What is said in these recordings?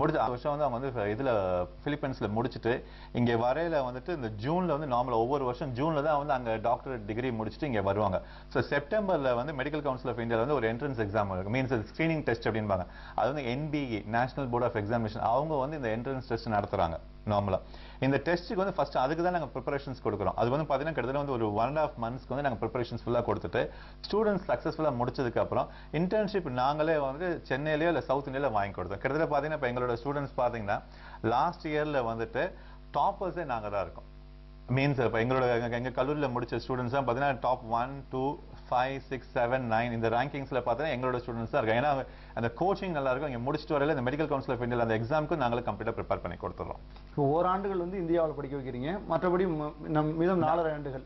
முடிச்சு வருஷம் வந்து அவங்க வந்து இதுல பிலிப்பைன்ஸ்ல முடிச்சுட்டு இங்க வரையில வந்துட்டு இந்த ஜூன்ல வந்து நார்மலா ஒவ்வொரு வருஷம் ஜூன்ல தான் வந்து அங்க டாக்டர் டிகிரி முடிச்சுட்டு இங்க வருவாங்க. ஸோ செப்டம்பர்ல வந்து மெடிக்கல் கவுன்சில் ஆஃப் இந்தியாவில் வந்து ஒரு என்ட்ரன்ஸ் எக்ஸாம் இருக்கு, மீன்ஸ் ஸ்கிரீனிங் டெஸ்ட் அப்படின்பாங்க. அது வந்து NBE national board of examination அவங்க வந்து இந்த என்ட்ரன்ஸ் டெஸ்ட் நடத்துறாங்க நார்மலா. இந்த டெஸ்ட்டுக்கு வந்து ஃபர்ஸ்ட் அதுக்கு தான் நாங்கள் ப்ரிப்பரேஷன்ஸ் கொடுக்குறோம். அது வந்து பார்த்தீங்கன்னா கிட்டத்தட்ட வந்து ஒரு 1.5 months வந்து நாங்கள் ப்ரிப்பரேஷன்ஸ் ஃபுல்லாக கொடுத்துட்டு ஸ்டூடெண்ட்ஸ் சக்ஸஸ்ஃபுல்லாக முடிச்சதுக்கு அப்புறம் இன்டர்ன்ஷிப் நாங்களே வந்து சென்னையிலேயோ இல்லை சவுத் இந்தியாவில் வாங்கி கொடுத்தோம். கிட்டத்தட்ட பார்த்தீங்கன்னா இப்போ எங்களோட ஸ்டூடெண்ட்ஸ் பார்த்தீங்கன்னா லாஸ்ட் இயர்ல வந்துட்டு டாப்பர்ஸே நாங்கள் தான் இருக்கோம். மீன்ஸ் இப்போ எங்களோட எங்க கல்லூரியில் முடிச்ச ஸ்டூடெண்ட்ஸ் தான் பார்த்தீங்கன்னா டாப் 1, 2, 5, 6, 7, 9 இந்த ரேங்கிங்ஸ்ல பார்த்தீங்கன்னா எங்களோட ஸ்டூடெண்ட்ஸ் தான் இருக்காங்க. ஏன்னா அந்த கோச்சிங் நல்லா இருக்கும். இங்க முடிச்சுட்டு வரையில இந்த மெடிக்கல் கவுன்சில் ஆஃப் இந்தியா அந்த எக்ஸாமுக்கு நாங்களே கம்ப்ளீட்டா ப்ரிப்பேர் பண்ணி கொடுத்துறோம். ஓராண்டுகள் வந்து இந்தியாவில் படிக்க வைக்கிறீங்க, மற்றபடி மீதம் 4 ஆண்டுகள்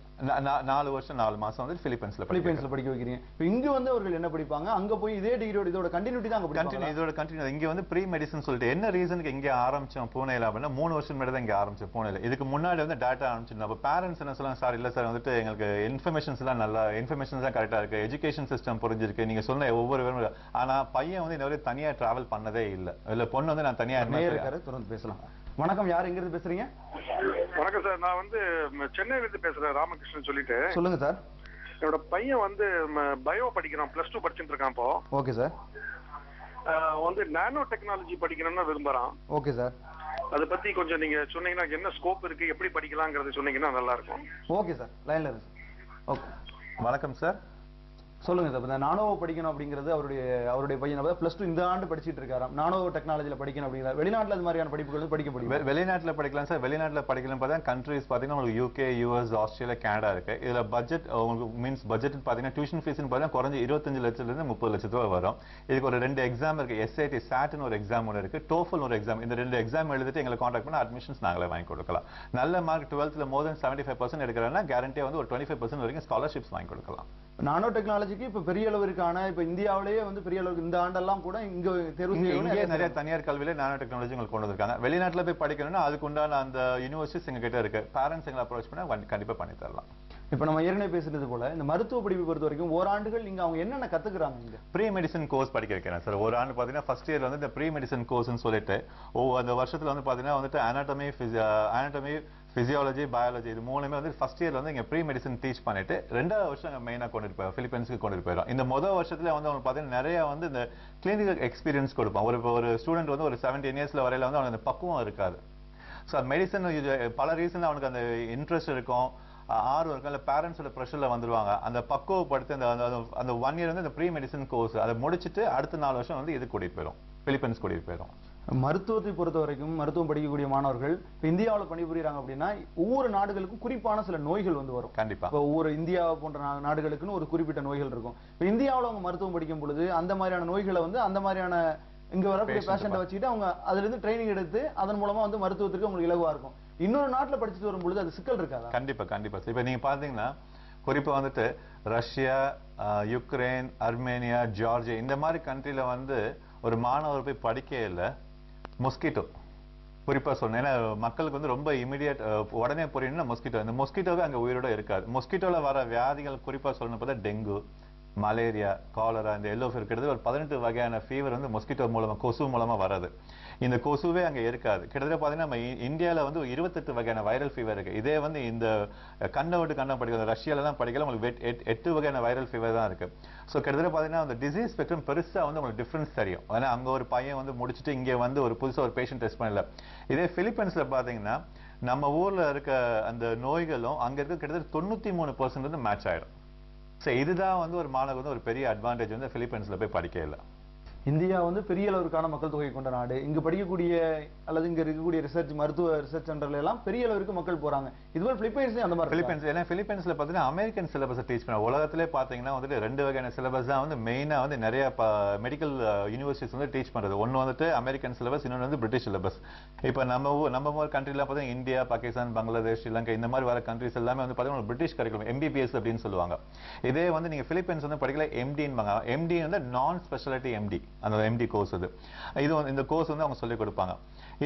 4 வருஷம் 4 மாசம் வந்து பிலிப்பைன்ஸ்ல படிக்க வைக்கிறீங்க. இப்போ இங்க வந்து அவர்கள் என்ன படிப்பாங்க? அங்க போய் இதே டிகிரியோட இதோட கண்டினியூட்டி தான் கண்டினியூ இதோட கண்டினியூ. இங்க வந்து ப்ரீ மெடிசன் சொல்லிட்டு என்ன ரீசனுக்கு இங்க ஆரம்பிச்சோம் பூனேல அப்படின்னா 3 வருஷம் முன்னாடி தான் இங்க ஆரம்பிச்சோம் பூனேல. இதுக்கு முன்னாடி வந்து டேட்டா ஆரம்பிச்சிருந்தோம். அப்போ பேரண்ட்ஸ் என்ன சொல்லலாம், சார் இல்ல சார் வந்துட்டு எங்களுக்கு இன்ஃபர்மேஷன்ஸ் எல்லாம் நல்லா இன்ஃபர்மேஷன்ஸ் தான் கரெக்டா இருக்கு, எஜுகேஷன் சிஸ்டம் புரிஞ்சிருக்கு, நீங்க சொன்ன ஒவ்வொரு ஆனா பையன் வந்து இந்த மாதிரி தனியா டிராவல் பண்ணதே இல்ல பொண்ணு வந்து நான் தனியா தொடர்ந்து பேசலாம். வணக்கம், யார் எங்க இருந்து பேசுறீங்க? வணக்கம் சார், நான் வந்து சென்னையில இருந்து பேசுறேன், ராமகிருஷ்ணன் சொல்லிட்டு. சொல்லுங்க சார். என்னோட பையன் வந்து பயோ படிக்கிறான், +2 படிச்சுட்டு இருக்கான் இப்போ. Okay sir. வந்து நானோ டெக்னாலஜி படிக்கணும்னு விரும்புறான். Okay sir. அதை பத்தி கொஞ்சம் நீங்க சொன்னீங்கன்னா என்ன ஸ்கோப் இருக்கு, எப்படி படிக்கலாங்கிறது சொன்னீங்கன்னா நல்லா இருக்கும். ஓகே சார், லைன்ல இருக்கு. ஓகே, வணக்கம் சார். சொல்லுங்க சார். இந்த நானோ படிக்கணும் அப்படிங்கிறது அவருடைய பையன் +2 இந்த ஆண்டு படிச்சிட்டு இருக்காராம். நானோ டெக்னாலஜில படிக்கணும் அப்படிங்கிறார். வெளிநாட்டுல அது மாதிரியான படிப்புகள் படிக்க முடியும்? வெளிநாட்டுல படிக்கலாம் சார். வெளிநாட்டுல படிக்கலாம் பார்த்தா கண்ட்ரிஸ் பாத்தீங்கன்னா உங்களுக்கு UK, US, ஆஸ்திரேலியா, கனடா இருக்கு. இதுல பட்ஜெட் உங்களுக்கு மீன்ஸ் பட்ஜெட் பாத்தீங்கன்னா டியூஷன் ஃபீஸ் பாத்தீங்கன்னா குறைஞ்ச 25 லட்சத்துல இருந்து 30 லட்சம் ரூபாய் வரும். இதுக்கு ஒரு 2 எக்ஸாம் இருக்கு. SAT SATன்னு ஒரு எக்ஸாம் ஒன்று இருக்கு, TOEFL ஒரு எக்ஸாம். இந்த 2 எக்ஸாம் எழுதிட்டு எங்களை கான்டாக்ட் பண்ணா அட்மிஷன்ஸ் நாங்களே வாங்கி கொடுக்கலாம். நல்ல மார்க் 12th மோர் தென் 75% எடுக்கிறேன்னா கேரண்டியா வந்து ஒரு 25% வரைக்கும் ஸ்காலர்ஷிப்ஸ் வாங்கி கொடுக்கலாம். நானோ டெக்னாலஜிக்கு இப்ப பெரிய அளவிற்கான இப்ப இந்தியாவிலேயே வந்து பெரிய அளவுக்கு இந்த ஆண்டெல்லாம் கூட இங்க தேர்வு செய்ய நிறைய தனியார் கல்வியில நானோ டெக்னாலஜி உங்களுக்கு கொண்டு வந்திருக்காங்க. வெளிநாட்டுல போய் படிக்கணும்னா அதுக்கு உண்டான அந்த யூனிவர்சிட்டிஸ் எங்க கிட்ட இருக்கு. பேரண்ட்ஸ் எங்களை அப்ரோச் பண்ணா கண்டிப்பா பண்ணி தரலாம். இப்ப நம்ம ஏற்கனவே பேசுறது போல இந்த மருத்துவ படிப்பு பொறுத்த வரைக்கும் ஓராண்டுகள் நீங்க அவங்க என்னென்ன கத்துக்கிறாங்க? இங்க ப்ரீ மெடிசன் கோர்ஸ் படிக்க வைக்கிறேன் சார். ஒரு ஆண்டு பாத்தீங்கன்னா ஃபர்ஸ்ட் இயர்ல வந்து இந்த ப்ரீ மெடிசன் கோர்ஸ்னு சொல்லிட்டு அந்த வருஷத்துல வந்து பாத்தீங்கன்னா வந்துட்டு அனாட்டமி பிசியாலஜி, பயாலஜி இது மூணுமே வந்து ஃபர்ஸ்ட் இயர்ல வந்து இங்க ப்ரீ மெடிசன் டீச் பண்ணிட்டு 2வது வருஷம் மெயினா கொண்டு போய் பிலிப்பைன்ஸ்க்கு கொண்டு போயிடும். இந்த முதல் வருஷத்துல வந்து அவங்க பாத்தீங்கன்னா நிறைய வந்து இந்த கிளினிக்கல் எக்ஸ்பீரியன்ஸ் கொடுப்பான். ஒரு ஸ்டூடெண்ட் வந்து ஒரு 17 இயர்ஸ்ல வரையில வந்து அவனுக்கு அந்த பக்குவம் இருக்காது. ஸோ மெடிசன் பல ரீசன்ல அவனுக்கு அந்த இன்ட்ரெஸ்ட் இருக்கும், ஆர்வம் இருக்கும், இல்லை பேரண்ட்ஸோட ப்ரெஷர்ல வந்துருவாங்க. அந்த பக்குவப்படுத்தி அந்த 1 year வந்து இந்த ப்ரீ மெடிசன் கோர்ஸ் அதை முடிச்சுட்டு அடுத்த 4 வருஷம் வந்து இது கூட்டிட்டு போயிடும், பிலிப்பைன்ஸ் கூட்டிட்டு போயிடும். மருத்துவத்தை பொறுத்த வரைக்கும் மருத்துவம் படிக்கக்கூடிய மாணவர்கள் இந்தியாவில் பணிபுரியுறாங்க அப்படின்னா ஒவ்வொரு நாடுகளுக்கும் குறிப்பான சில நோய்கள் வந்து வரும். கண்டிப்பா ஒவ்வொரு இந்தியா போன்ற நாடுகளுக்குன்னு ஒரு குறிப்பிட்ட நோய்கள் இருக்கும். இப்போ இந்தியாவில் அவங்க மருத்துவம் படிக்கும் பொழுது அந்த மாதிரியான நோய்களை வந்து அந்த மாதிரியான இங்க வரக்கூடிய பேஷண்ட்டை வச்சுக்கிட்டு அவங்க அதுல இருந்து ட்ரைனிங் எடுத்து அதன் மூலமா வந்து மருத்துவத்திற்கு உங்களுக்கு இலகுவா இருக்கும். இன்னொரு நாட்டுல படிச்சுட்டு வரும்பொழுது அது சிக்கல் இருக்காதா? கண்டிப்பா கண்டிப்பா. இப்ப நீங்க பாத்தீங்கன்னா குறிப்பா வந்துட்டு ரஷ்யா, யுக்ரைன், அர்மேனியா, ஜார்ஜியா இந்த மாதிரி கண்ட்ரில வந்து ஒரு மாணவர் போய் படிக்க இல்லை, மொஸ்கிட்டோ குறிப்பா சொன்னேன். ஏன்னா மக்களுக்கு வந்து ரொம்ப இமிடியேட் உடனே புரியணும்னா மொஸ்கிட்டோ. இந்த மொஸ்கிட்டோவே அங்க உயிரோட இருக்காது. மொஸ்கிட்டோல வர வியாதிகள் குறிப்பா சொல்லணும் பார்த்தா டெங்கு, மலேரியா, காலரா, இந்த எல்லோ ஃபீவர் கிட்டத்தட்ட ஒரு 18 வகையான ஃபீவர் வந்து மொஸ்கிட்டோ மூலமா கொசு மூலமா வர்றது. இந்த கொசுவே அங்க இருக்காது. கிட்டத்தட்ட பாத்தீங்கன்னா நம்ம இந்தியாவில வந்து 28 வகையான வைரல் ஃபீவர் இருக்கு. இதே வந்து இந்த கண்ணை விட்டு கண்ணை படிக்கிற ரஷ்யால தான் படிக்கல உங்களுக்கு 8 வகையான வைரல் ஃபீவர் தான் இருக்கு. ஸோ கிட்டத்தட்ட பாத்தீங்கன்னா அந்த டிசீஸ் ஸ்பெக்ட்ரம் பெருசா வந்து உங்களுக்கு டிஃபரன்ஸ் தெரியும். ஏன்னா அங்க ஒரு பையன் வந்து முடிச்சுட்டு இங்க வந்து ஒரு புதுசா ஒரு பேஷண்ட் டெஸ்ட் பண்ணல. இதே பிலிப்பைன்ஸ்ல பாத்தீங்கன்னா நம்ம ஊர்ல இருக்க அந்த நோய்களும் அங்க இருக்க கிட்டத்தட்ட 93% வந்து மேட்ச் ஆயிடும். ஸோ இதுதான் வந்து ஒரு மாணவர் வந்து ஒரு பெரிய அட்வான்டேஜ் வந்து பிலிப்பைன்ஸ்ல போய் படிக்க இல்லை. இந்தியா வந்து பெரிய அளவிற்கான மக்கள் தொகை கொண்ட நாடு. இங்க படிக்கக்கூடிய அல்லது இங்க இருக்கக்கூடிய மருத்துவ ரிசர்ச் சென்டர்ல எல்லாம் பெரிய அளவிற்கு மக்கள் போறாங்க. இதுவரை பிலிப்பைன்ஸ்லயும் அந்த மாதிரி பிலிப்பைன்ஸ் ஏன்னா பிலிப்பைன்ஸ்ல பாத்தீங்கன்னா அமெரிக்கன் சிலபஸ் டீச் பண்ண உலகத்திலே பாத்தீங்கன்னா வந்துட்டு 2 வகையான சிலபஸ் தான் வந்து மெயினா வந்து நிறைய மெடிக்கல் யூனிவர்சிட்டிஸ் வந்து டீச் பண்றது. ஒன்னு வந்துட்டு அமெரிக்கன் சிலபஸ், இன்னொன்று வந்து பிரிட்டிஷ் சிலபஸ். இப்ப நம்ம கண்ட்ரில பாத்தீங்கன்னா இந்தியா, பாகிஸ்தான், பங்களாதேஷ், ஸ்ரீலங்கா இந்த மாதிரி வர கண்ட்ரிஸ் எல்லாமே வந்து பாத்தீங்கன்னா பிரிட்டிஷ் கரிக்குலம் MBBS அப்படின்னு சொல்லுவாங்க. இதே வந்து நீங்க பிலிப்பைன்ஸ் வந்து படிக்கல MDன்னு MD வந்து நான் ஸ்பெஷாலிட்டி MD, அந்த MD கோர்ஸ் இந்த கோர்ஸ் வந்து அவங்க சொல்லிக் கொடுப்பாங்க.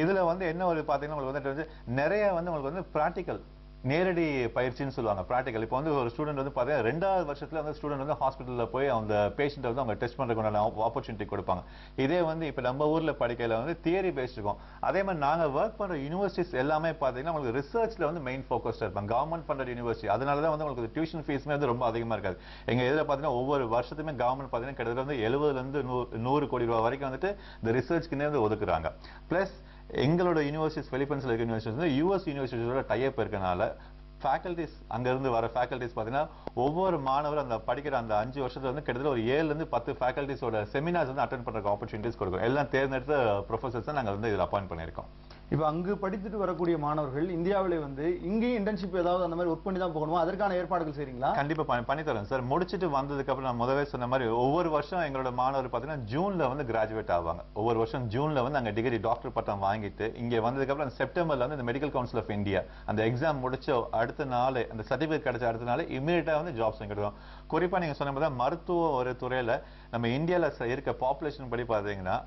இதுல வந்து என்ன ஒரு பாத்தீங்கன்னா உங்களுக்கு வந்து நிறைய வந்து உங்களுக்கு வந்து பிராக்டிக்கல் நேரடி பயிற்சின்னு சொல்லுவாங்க, பிராக்டிகல். இப்போ வந்து ஒரு ஸ்டூடெண்ட் வந்து பார்த்தீங்கன்னா 2வது வருஷத்துல வந்து ஸ்டூடெண்ட் வந்து ஹாஸ்பிட்டல்ல போய் அந்த பேஷண்ட்டை வந்து அவங்க டெஸ்ட் பண்றதுக்கான ஆப்பர்ச்சுனிட்டி கொடுப்பாங்க. இதே வந்து இப்போ நம்ம ஊர்ல படிக்கையில வந்து தியரி பேஸ்ட் இருக்கும். அதே மாதிரி நாங்க ஒர்க் பண்ற யூனிவர்சிட்டிஸ் எல்லாமே பார்த்தீங்கன்னா உங்களுக்கு ரிசர்ச்ல வந்து மெயின் ஃபோக்கஸ்டா இருப்பாங்க. கவர்மெண்ட் பண்ற யூனிவர்சிட்டி, அதனால தான் வந்து உங்களுக்கு டியூஷன் ஃபீஸ்மே வந்து ரொம்ப அதிகமா இருக்காது. எங்க இதில் பார்த்தீங்கன்னா ஒவ்வொரு வருஷத்துமே கவர்மெண்ட் பார்த்தீங்கன்னா கிட்டத்தட்ட வந்து 70ல இருந்து 100 கோடி ரூபாய் வரைக்கும் வந்துட்டு இந்த ரிசர்ச்க்குன்னே வந்து ஒதுக்குறாங்க. பிளஸ் எங்களோட யூனிவர்சிட்டிஸ், பிலிப்பைன்ஸ்ல இருக்க யூனிவர்சிட்டிஸ் வந்து யூஎஸ் யூனிவர்சிட்டியோட டைப் இருக்கனால ஃபேக்கல்டிஸ், அங்க இருந்து வர ஃபேக்கல்டிஸ் பாத்தீங்கன்னா ஒவ்வொரு மாணவர் அந்த படிக்கிற அந்த 5 வருஷத்துல வந்து கிட்டத்தட்ட ஒரு 7ல இருந்து 10 ஃபேக்கல்டிஸோட செமினார்ஸ் வந்து அட்டெண்ட் பண்றதுக்கு ஆப்பர்ச்சுனிட்டிஸ் கொடுக்கும். எல்லாம் தேர்ந்தெடுத்த ப்ரொஃபசர்ஸ் நாங்க வந்து இதுல அப்பாயிண்ட் பண்ணியிருக்கோம். இப்போ அங்கு படித்துட்டு வரக்கூடிய மாணவர்கள் இந்தியாவிலே வந்து இங்கேயும் இன்டர்ன்ஷிப் ஏதாவது அந்த மாதிரி ஒர்க் பண்ணி தான் போகணுமா? அதற்கான ஏற்பாடுகள் செய்றீங்களா? கண்டிப்பா பண்ணி தரேன் சார். முடிச்சிட்டு வந்ததுக்கு அப்புறம் நான் முதவே சொன்ன மாதிரி ஒவ்வொரு வருஷம் எங்களோட மாணவர் பாத்தீங்கன்னா ஜூன்ல வந்து கிராஜுவேட் ஆவாங்க. ஒவ்வொரு வருஷம் ஜூன்ல வந்து அங்க டிகிரி டாக்டர் பட்டம் வாங்கிட்டு இங்க வந்ததுக்கு அப்புறம் செப்டம்பர்ல வந்து இந்த மெடிக்கல் கவுன்சில் ஆஃப் இந்தியா அந்த எக்ஸாம் முடிச்ச அடுத்த நாள், அந்த சர்டிபிகேட் கிடைச்ச அடுத்த நாள் இமீடியட்டா வந்து ஜாப்ஸ் கிடைக்கும். குறிப்பா நீங்க சொன்ன மாதிரி மருத்துவ ஒரு துறையில நம்ம இந்தியால இருக்க பாப்புலேஷன் படி பாத்தீங்கன்னா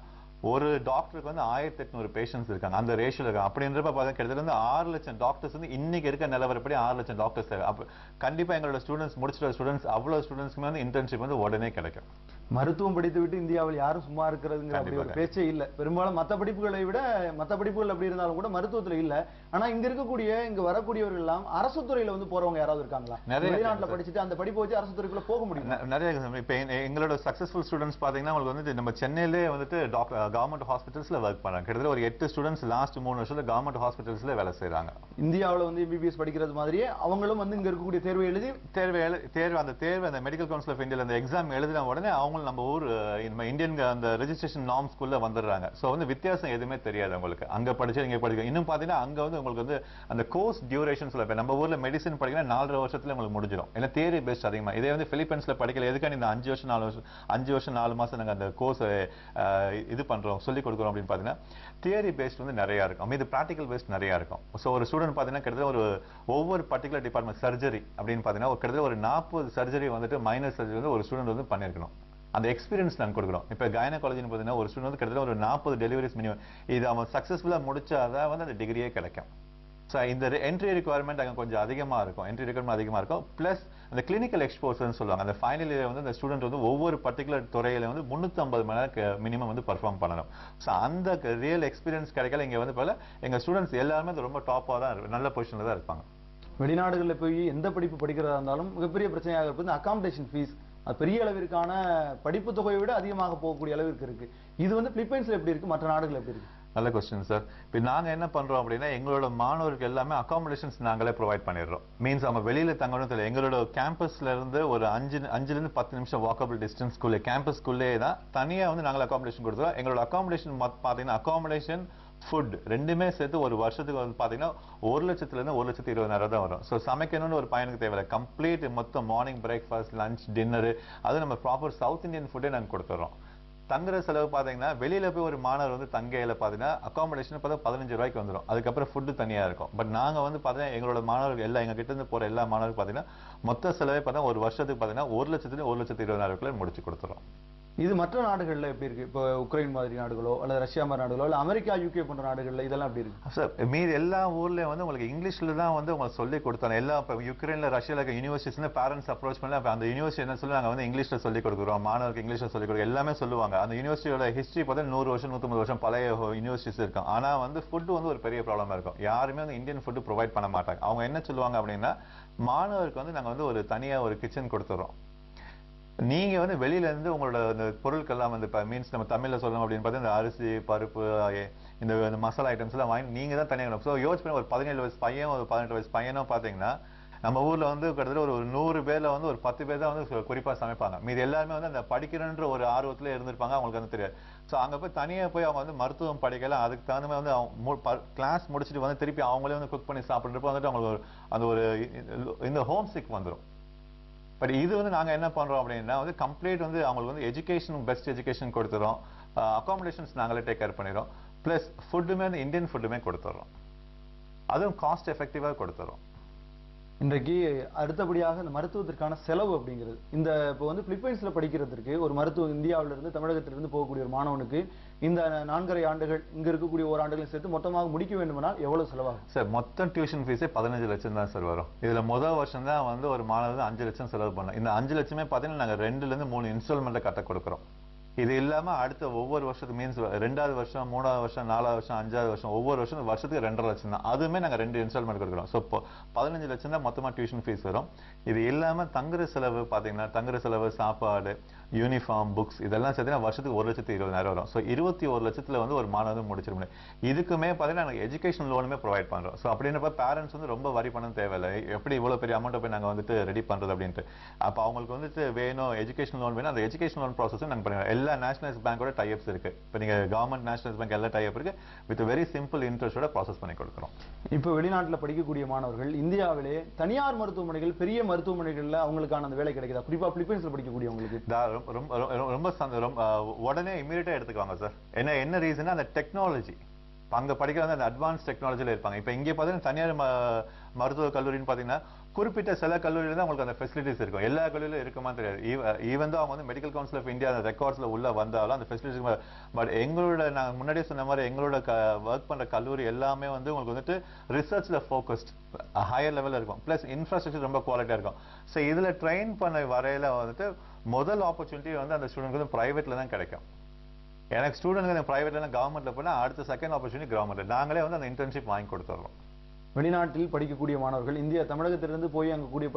ஒரு டாக்டருக்கு வந்து 1800 பேஷண்ட்ஸ் இருக்காங்க. அந்த ரேஷியோல இருக்காங்க. அப்படின்றப்ப பார்த்தா கிட்டத்தட்ட வந்து 6 லட்சம் டாக்டர்ஸ் வந்து இன்னைக்கு இருக்க நிலவரப்படி 6 லட்சம் டாக்டர்ஸ் தேவை. அப்ப கண்டிப்பா எங்களோட ஸ்டூடெண்ட்ஸ் முடிச்சிட்ட ஸ்டூடெண்ட்ஸ் அவ்வளவு ஸ்டூடெண்ட்ஸ்க்குமே வந்து இன்டர்ன்ஷிப் வந்து உடனே கிடைக்கும். மருத்துவம் படித்து விட்டு இந்தியாவில் யாரும் சும்மா இருக்கிறதுங்கிற அப்படி ஒரு பேச்சே இல்ல. பெரும்பாலும் மற்ற படிப்புகளை விட, மற்ற படிப்புகள் அப்படி இருந்தாலும் கூட மருத்துவத்துல இல்ல. ஆனா இங்க இருக்கக்கூடிய, இங்க வரக்கூடியவர்கள் எல்லாம் அரசு துறையில வந்து போறவங்க யாராவது இருக்காங்களா? வெளிநாட்டுல படிச்சுட்டு அந்த படிப்பை வச்சு அரசு துறைக்குள்ள போக முடியும்? நிறைய. இப்ப எங்களோட சக்சஸ்ஃபுல் ஸ்டூடெண்ட்ஸ் பாத்தீங்கன்னா உங்களுக்கு வந்து நம்ம சென்னையிலே வந்துட்டு கவர்மெண்ட் ஹாஸ்பிட்டல்ஸ்ல ஒர்க் பண்றாங்க. கிட்டத்தட்ட ஒரு 8 ஸ்டூடெண்ட்ஸ் லாஸ்ட் 3 வருஷத்துல கவர்மெண்ட் ஹாஸ்பிட்டல்ஸ்ல வேலை செய்றாங்க. இந்தியாவுல வந்து எம்பிபிஎஸ் படிக்கிறது மாதிரியே அவங்களும் வந்து இங்க இருக்கக்கூடிய தேர்வு எழுதி அந்த மெடிக்கல் கவுன்சில் ஆஃப் இந்தியால அந்த எக்ஸாம் எழுதின உடனே அவங்க நம்ம ஊர் நம்ம இந்தியன் அந்த ரெஜிஸ்ட்ரேஷன் நார்ம்ஸ்குள்ள வந்துடுறாங்க. சோ வந்து வித்தியாசம் எதுவுமே தெரியாது உங்களுக்கு. அங்க படிச்சு இங்க படிக்க. இன்னும் பாத்தீங்கன்னா அங்க வந்து உங்களுக்கு வந்து அந்த கோர்ஸ் டியூரேஷன் சொல்ல, நம்ம ஊர்ல மெடிசன் படிக்கணும் 4.5 வருஷத்துல உங்களுக்கு முடிஞ்சிடும். ஏன்னா தியரி பேஸ்ட் அதிகமா. இதே வந்து பிலிப்பைன்ஸ்ல படிக்கல. எதுக்கான இந்த 5 வருஷம் 4 மாசம் நாங்க அந்த கோர்ஸ் இது பண்றோம், சொல்லி கொடுக்குறோம் அப்படின்னு பாத்தீங்கன்னா தியரி பேஸ்ட் வந்து நிறைய இருக்கும். இது பிராக்டிகல் பேஸ்ட் நிறைய இருக்கும். சோ ஒரு ஸ்டூடெண்ட் பாத்தீங்கன்னா கிட்டத்தட்ட ஒவ்வொரு பர்டிகுலர் டிபார்ட்மெண்ட் கிட்டத்தட்ட ஒரு 40 சர்ஜரி வந்துட்டு மைனர் சர்ஜரி வந்து ஒரு ஸ்டூடெண்ட் வந்து பண்ணிருக்கணும். அந்த எக்ஸ்பீரியன்ஸ் நான் கொடுக்குறோம். இப்ப கைனகாலஜின்னு பாத்தீங்கன்னா ஒரு ஸ்டூடெண்ட் வந்து கிட்டத்தட்ட ஒரு 40 டெலிவரிஸ் மினிமம். இது அவன் சக்சஸ்ஃபுல்லா முடிச்சாதான் வந்து அந்த டிகிரியே கிடைக்கும். இந்த என்ட்ரி ரெக்யர்மெண்ட் அங்க கொஞ்சம் அதிகமா இருக்கும். பிளஸ் அந்த கிளினிக்கல் எக்ஸ்போசர்னு சொல்லுவாங்க. அந்த ஃபைனல் இயர் வந்து அந்த ஸ்டூடெண்ட் வந்து ஒவ்வொரு பர்டிகுலர் துறையில வந்து 350 மணி நேரம் மினிமம் வந்து பெர்ஃபார்ம் பண்ணணும். அந்த ரியல் எக்ஸ்பீரியன்ஸ் கிடைக்கல. இங்க வந்து போல எங்க ஸ்டூடெண்ட்ஸ் எல்லாருமே ரொம்ப டாப்பா தான், நல்ல பொசிஷன்ல தான் இருப்பாங்க. வெளிநாடுகளில் போய் எந்த படிப்பு படிக்கிறதா இருந்தாலும் மிகப்பெரிய பிரச்சனையாக இருப்பது அகாமடேஷன் ஃபீஸ். அது பெரிய அளவிற்கான படிப்பு தொகையை விட அதிகமாக போகக்கூடிய அளவிற்கு இருக்கு. இது வந்து பிலிப்பைன்ஸ்ல எப்படி இருக்கு, மற்ற நாடுகள் எப்படி இருக்கு? நல்ல கொஸ்டின் சார். இப்போ நாங்க என்ன பண்றோம் அப்படின்னா எங்களோட மாணவர்களுக்கு எல்லாமே அகாமடேஷன்ஸ் நாங்களே ப்ரொவைட் பண்ணிடுறோம். மீன்ஸ் அவங்க வெளியில தங்கணும் தெரியல. எங்களோட கேம்பஸ்ல இருந்து ஒரு 5ல இருந்து 10 நிமிஷம் வாக்கபிள் டிஸ்டன்ஸ்குள்ளே கேம்பஸ்குள்ளே தான் தனியா வந்து நாங்கள் அகாமடேஷன் கொடுத்துருவோம். எங்களோட அகாமடேஷன் பாத்தீங்கன்னா அகாமடேஷன் ஃபுட் ரெண்டுமே சேர்த்து ஒரு வருஷத்துக்கு வந்து பாத்தீங்கன்னா 1,00,000 இருந்து 1,20,000 தான் வரும். ஸோ சமைக்கணும்னு ஒரு பையனுக்கு தேவையில்லை. கம்ப்ளீட் மொத்தம் மார்னிங் பிரேக்ஃபாஸ்ட், லஞ்ச், டின்னர், அது நம்ம ப்ராப்பர் சவுத் இந்தியன் ஃபுட்டே நாங்கள் கொடுத்துறோம். தங்குற செலவு பாத்தீங்கன்னா வெளியில போய் ஒரு மாணவர் வந்து தங்கையில பாத்தீங்கன்னா அகாமடேஷன் 15 ரூபாய்க்கு வந்துடும். அதுக்கப்புறம் ஃபுட்டு தனியா இருக்கும். பட் நாங்க வந்து பாத்தீங்கன்னா எங்களோட மாணவர்கள் எல்லாம் எங்க கிட்ட இருந்து போற எல்லா மாணவர்களுக்கும் பாத்தீங்கன்னா மொத்த செலவே பார்த்தா ஒரு வருஷத்துக்கு பாத்தீங்கன்னா 1,00,000 1,20,000 முடிச்சு கொடுத்துறோம். இது மற்ற நாடுகள்ல எப்படி இருக்கு? இப்போ உக்ரைன் மாதிரி நாடுகளோ அல்லது ரஷ்யா மாதிரி நாடுகளோ இல்ல அமெரிக்கா, யூகே போன்ற நாடுகள்ல இதெல்லாம் எப்படி இருக்கு சார்? மீதி எல்லா ஊர்லயும் வந்து உங்களுக்கு இங்கிலீஷ்ல தான் வந்து உங்களுக்கு சொல்லி கொடுத்தாங்க. எல்லா யுக்ரைன்ல, ரஷ்யால யூனிவர்சிட்டிஸ்ல பேரண்ட்ஸ் அப்ரோச் பண்ணி அந்த யூனிவர்சிட்டி என்ன சொல்லி நாங்க வந்து இங்கிலீஷ்ல சொல்லி கொடுக்குறோம், மாணவருக்கு இங்கிலீஷ்ல சொல்லி கொடுக்குறோம், எல்லாமே சொல்லுவாங்க. அந்த யூனிவர்சிட்டியோட ஹிஸ்டரி பார்த்தா 100 வருஷம் 150 வருஷம் பழைய யூனிவர்சிட்டிஸ் இருக்கும். ஆனா வந்து ஃபுட் வந்து ஒரு பெரிய ப்ராப்ளமா இருக்கும். யாருமே வந்து இந்தியன் ஃபுட் ப்ரொவைட் பண்ண மாட்டாங்க. அவங்க என்ன சொல்லுவாங்க அப்படின்னா மாணவருக்கு வந்து நாங்க வந்து ஒரு தனியா ஒரு கிச்சன் கொடுத்துறோம். நீங்க வந்து வெளியில இருந்து உங்களோட இந்த பொருட்கள்லாம் வந்து மீன்ஸ் நம்ம தமிழ்ல சொல்லணும் அப்படின்னு பார்த்தா இந்த அரிசி, பருப்பு, இந்த மசாலா ஐட்டம்ஸ் எல்லாம் வாங்கி நீங்க தான் தனியாக. ஸோ யோசிச்சு பண்ணி ஒரு 17 வயசு பையன், ஒரு 18 வயசு பையனும் பாத்தீங்கன்னா நம்ம ஊர்ல வந்து கிட்டத்தட்ட ஒரு 100 பேர்ல வந்து ஒரு 10 பேர் தான் வந்து குறிப்பா சமைப்பாங்க. மீது எல்லாருமே வந்து அந்த படிக்கிறன்ற ஒரு ஆர்வத்துல இருந்திருப்பாங்க. அவங்களுக்கு வந்து தெரியாது. ஸோ அங்க போய் தனியா போய் அவங்க வந்து மருத்துவம் படிக்கலாம். அதுக்கு தகுந்த மாதிரி வந்து அவங்க கிளாஸ் முடிச்சுட்டு வந்து திருப்பி அவங்களே வந்து குக் பண்ணி சாப்பிட்றப்ப வந்துட்டு அவங்களுக்கு அந்த ஒரு இந்த ஹோம் சிக் வந்துடும். பட் இது வந்து நாங்க என்ன பண்றோம் அப்படின்னா வந்து கம்ப்ளீட் வந்து அவங்களுக்கு வந்து எஜுகேஷன், பெஸ்ட் எஜுகேஷன் கொடுத்துறோம். அகாமடேஷன்ஸ் நாங்களே டேக் கேர் பண்ணிடுறோம். பிளஸ் ஃபுட்டுமே வந்து இந்தியன் ஃபுட்டுமே கொடுத்துறோம். அதுவும் காஸ்ட் எஃபெக்டிவா கொடுத்துறோம். இன்றைக்கு அடுத்தபடியாக இந்த மருத்துவத்திற்கான செலவு அப்படிங்கிறது இப்போ வந்து பிலிப்பைன்ஸ்ல படிக்கிறதுக்கு ஒரு மருத்துவ இந்தியாவிலிருந்து தமிழகத்திலிருந்து போகக்கூடிய ஒரு மாணவனுக்கு இந்த 4.5 ஆண்டுகள் இங்க இருக்கக்கூடிய ஓராண்டுகள் சேர்த்து மொத்தமாக முடிக்க வேண்டுமானால் எவ்வளவு செலவாகும் சார்? மொத்தம் டியூஷன் ஃபீஸே 15 லட்சம் தான் சார் வரும். இதுல முதல் வருஷம் தான் வந்து ஒரு மாணவர் 5 லட்சம் செலவு பண்ணோம். இந்த 5 லட்சமே பாத்தீங்கன்னா நாங்க 2ல இருந்து 3 இன்ஸ்டால்மெண்ட்ல கட்ட கொடுக்குறோம். இது இல்லாம அடுத்த ஒவ்வொரு வருஷத்துக்கு மீன்ஸ் 2வது வருஷம் 3வது வருஷம் 4வது வருஷம் 5வது வருஷம் ஒவ்வொரு வருஷத்துக்கு 2.5 லட்சம் தான். அதுவுமே நாங்க 2 இன்ஸ்டால்மெண்ட் கொடுக்குறோம். ஸோ 15 லட்சம் தான் மொத்தமா டியூஷன் ஃபீஸ் வரும். இது இல்லாம தங்குற செலவு பாத்தீங்கன்னா தங்குற செலவு, சாப்பாடு, யூனிஃபார்ம், புக்ஸ் இதெல்லாம் சேர்த்து வருஷத்துக்கு 1,20,000 வரும். ஸோ 21 லட்சத்துல வந்து ஒரு மாணவர் முடிச்சிட முடியும். இதுக்குமே பாத்தீங்கன்னா நாங்க எஜுகேஷன் லோனுமே ப்ரொவைட் பண்றோம். ஸோ அப்படின்றப்ப பேரண்ட்ஸ் வந்து ரொம்ப வரி பண்ண தேவையில்லை. எப்படி இவ்வளவு பெரிய அமௌண்ட் போய் நாங்க வந்துட்டு ரெடி பண்றது அப்படின்ட்டு. அப்ப அவங்களுக்கு வந்துட்டு வேணும் எஜுகேஷன் லோன் வேணும். அந்த எஜுகேஷன் லோன் ப்ராசஸும் நாங்க பண்ணுவோம். எல்லா நேஷனலைஸ் பேங்கோட டைப்ஸ் இருக்கு. இப்போ நீங்க கவர்மெண்ட் நேஷனலைஸ் பேங்க் எல்லா டைப் இருக்கு. வித் வெரி சிம்பிள் இன்ட்ரெஸ்டோட ப்ராசஸ் பண்ணி கொடுக்குறோம். இப்போ வெளிநாட்டுல படிக்கக்கூடிய மாணவர்கள் இந்தியாவிலே தனியார் மருத்துவமனைகள், பெரிய மருத்துவமனைகள்ல அவங்களுக்கான அந்த வேலை கிடைக்குதா? குறிப்பா பிலிப்பைன்ஸ்ல படிக்கக்கூடியவங்களுக்கு ரொம்ப உடனே இமீடியட்டா எடுத்துக்குவாங்க சார். என்ன ரீசன்? அந்த டெக்னாலஜி அங்க படிக்கிறது அந்த அட்வான்ஸ் டெக்னாலஜில இருப்பாங்க. இப்ப இங்க பாத்தீங்கன்னா தனியார் மருத்துவ கல்லூரின்னு பாத்தீங்கன்னா குறிப்பிட்ட சில கல்லூரியில தான் உங்களுக்கு அந்த ஃபெசிலிட்டிஸ் இருக்கும். எல்லா கல்லூரியிலும் இருக்குமா தெரியாது. ஈவன் தான் அவங்க வந்து மெடிக்கல் கவுன்சில் ஆஃப் இந்தியா அந்த ரெக்கார்ட்ஸ்ல உள்ள வந்தாலும் அந்த ஃபெசிலிட்டிஸ். பட் எங்களோட நாங்க முன்னாடியே சொன்ன மாதிரி எங்களோட ஒர்க் பண்ற கல்லூரி எல்லாமே வந்து உங்களுக்கு வந்துட்டு ரிசர்ச்ல ஃபோக்கஸ்ட் ஹையர் லெவல்ல இருக்கும். பிளஸ் இன்ஃப்ராஸ்ட்ரக்சர் ரொம்ப குவாலிட்டியா இருக்கும். ஸோ இதுல ட்ரெயின் பண்ண வரையில வந்துட்டு முதல் ஆப்பர்ச்சுனிட்டி வந்து அந்த ஸ்டூடெண்ட்க்கு வந்து பிரைவேட்ல தான் கிடைக்கும். எனக்கு ஸ்டூடெண்ட் பிரைவேட்ல கவர்மெண்ட்ல போனா அடுத்த செகண்ட் ஆப்பர்ச்சுனிட்டி கவர்மெண்ட். நாங்களே வந்து அந்த இன்டர்ன்ஷிப் வாங்கி கொடுத்துறோம். வெளிநாட்டில் படிக்கக்கூடிய மாணவர்கள் தமிழகத்திலிருந்து போய் அங்க கூடிய